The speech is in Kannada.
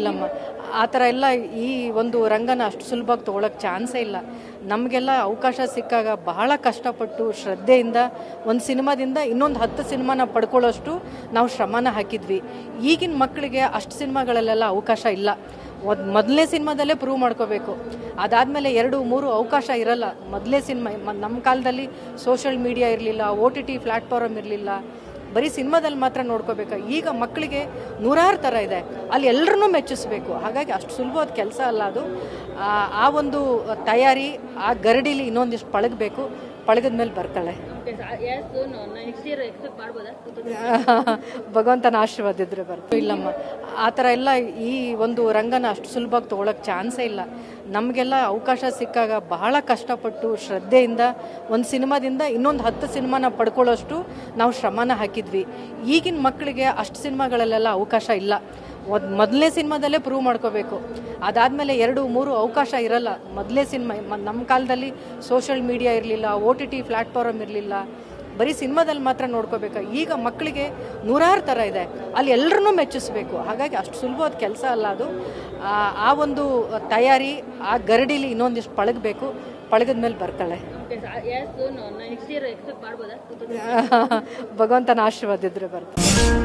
ಇಲ್ಲಮ್ಮ, ಆ ಥರ ಎಲ್ಲ ಈ ಒಂದು ರಂಗನ ಅಷ್ಟು ಸುಲಭವಾಗಿ ತೊಗೊಳಕ್ಕೆ ಚಾನ್ಸೇ ಇಲ್ಲ. ನಮಗೆಲ್ಲ ಅವಕಾಶ ಸಿಕ್ಕಾಗ ಬಹಳ ಕಷ್ಟಪಟ್ಟು ಶ್ರದ್ಧೆಯಿಂದ ಒಂದು ಸಿನಿಮಾದಿಂದ ಇನ್ನೊಂದು 10 ಸಿನಿಮಾನ ಪಡ್ಕೊಳ್ಳೋಷ್ಟು ನಾವು ಶ್ರಮನ ಹಾಕಿದ್ವಿ. ಈಗಿನ ಮಕ್ಕಳಿಗೆ ಅಷ್ಟು ಸಿನಿಮಾಗಳಲ್ಲೆಲ್ಲ ಅವಕಾಶ ಇಲ್ಲ. ಮೊದಲನೇ ಸಿನಿಮಾದಲ್ಲೇ ಪ್ರೂವ್ ಮಾಡ್ಕೋಬೇಕು. ಅದಾದಮೇಲೆ 2-3 ಅವಕಾಶ ಇರಲ್ಲ. ಮೊದಲೇ ಸಿನಿಮಾ ನಮ್ಮ ಕಾಲದಲ್ಲಿ ಸೋಷಿಯಲ್ ಮೀಡಿಯಾ ಇರಲಿಲ್ಲ, OTT ಪ್ಲ್ಯಾಟ್ಫಾರ್ಮ್ ಇರಲಿಲ್ಲ, ಬರೀ ಸಿನಿಮಾದಲ್ಲಿ ಮಾತ್ರ ನೋಡ್ಕೋಬೇಕು. ಈಗ ಮಕ್ಕಳಿಗೆ ನೂರಾರು ಥರ ಇದೆ, ಅಲ್ಲಿ ಎಲ್ಲರನ್ನೂ ಮೆಚ್ಚಿಸ್ಬೇಕು. ಹಾಗಾಗಿ ಅಷ್ಟು ಸುಲಭವಾದ ಕೆಲಸ ಅಲ್ಲ ಅದು. ಆ ಒಂದು ತಯಾರಿ, ಆ ಗರಡಿಲಿ ಇನ್ನೊಂದಿಷ್ಟು ಪಳಗಬೇಕು. ಪಳಗದ ಮೇಲೆ ಬರ್ತಾಳೆ. ಭಗವಂತನ ಆಶೀರ್ವಾದ ಇದ್ರೆ ಬರ್ತೀವಿ. ಇಲ್ಲಮ್ಮ, ಆ ಥರ ಎಲ್ಲ ಈ ಒಂದು ರಂಗನ ಅಷ್ಟು ಸುಲಭವಾಗಿ ತೊಗೊಳಕ್ಕೆ ಚಾನ್ಸೇ ಇಲ್ಲ. ನಮಗೆಲ್ಲ ಅವಕಾಶ ಸಿಕ್ಕಾಗ ಬಹಳ ಕಷ್ಟಪಟ್ಟು ಶ್ರದ್ಧೆಯಿಂದ ಒಂದು ಸಿನಿಮಾದಿಂದ ಇನ್ನೊಂದು 10 ಸಿನಿಮಾನ ಪಡ್ಕೊಳ್ಳೋಷ್ಟು ನಾವು ಶ್ರಮನ ಹಾಕಿದ್ವಿ. ಈಗಿನ ಮಕ್ಕಳಿಗೆ ಅಷ್ಟು ಸಿನಿಮಾಗಳಲ್ಲೆಲ್ಲ ಅವಕಾಶ ಇಲ್ಲ. ಮೊದಲನೇ ಸಿನಿಮಾದಲ್ಲೇ ಪ್ರೂವ್ ಮಾಡ್ಕೋಬೇಕು. ಅದಾದಮೇಲೆ 2-3 ಅವಕಾಶ ಇರಲ್ಲ. ಮೊದಲೇ ಸಿನಿಮಾ ನಮ್ಮ ಕಾಲದಲ್ಲಿ ಸೋಷಿಯಲ್ ಮೀಡಿಯಾ ಇರಲಿಲ್ಲ, OTT ಪ್ಲ್ಯಾಟ್ಫಾರ್ಮ್ ಇರಲಿಲ್ಲ, ಬರೀ ಸಿನಿಮಾದಲ್ಲಿ ಮಾತ್ರ ನೋಡ್ಕೋಬೇಕು. ಈಗ ಮಕ್ಕಳಿಗೆ ನೂರಾರು ಥರ ಇದೆ, ಅಲ್ಲಿ ಎಲ್ಲರನ್ನೂ ಮೆಚ್ಚಿಸ್ಬೇಕು. ಹಾಗಾಗಿ ಅಷ್ಟು ಸುಲಭವಾದ ಕೆಲಸ ಅಲ್ಲ ಅದು. ಆ ಒಂದು ತಯಾರಿ, ಆ ಗರಡಿಲಿ ಇನ್ನೊಂದಿಷ್ಟು ಪಳಗಬೇಕು. ಪಳಗದ ಮೇಲೆ ಬರ್ತಾಳೆ. ಭಗವಂತನ ಆಶೀರ್ವಾದ ಇದ್ರೆ ಬರ್ತಾಳೆ.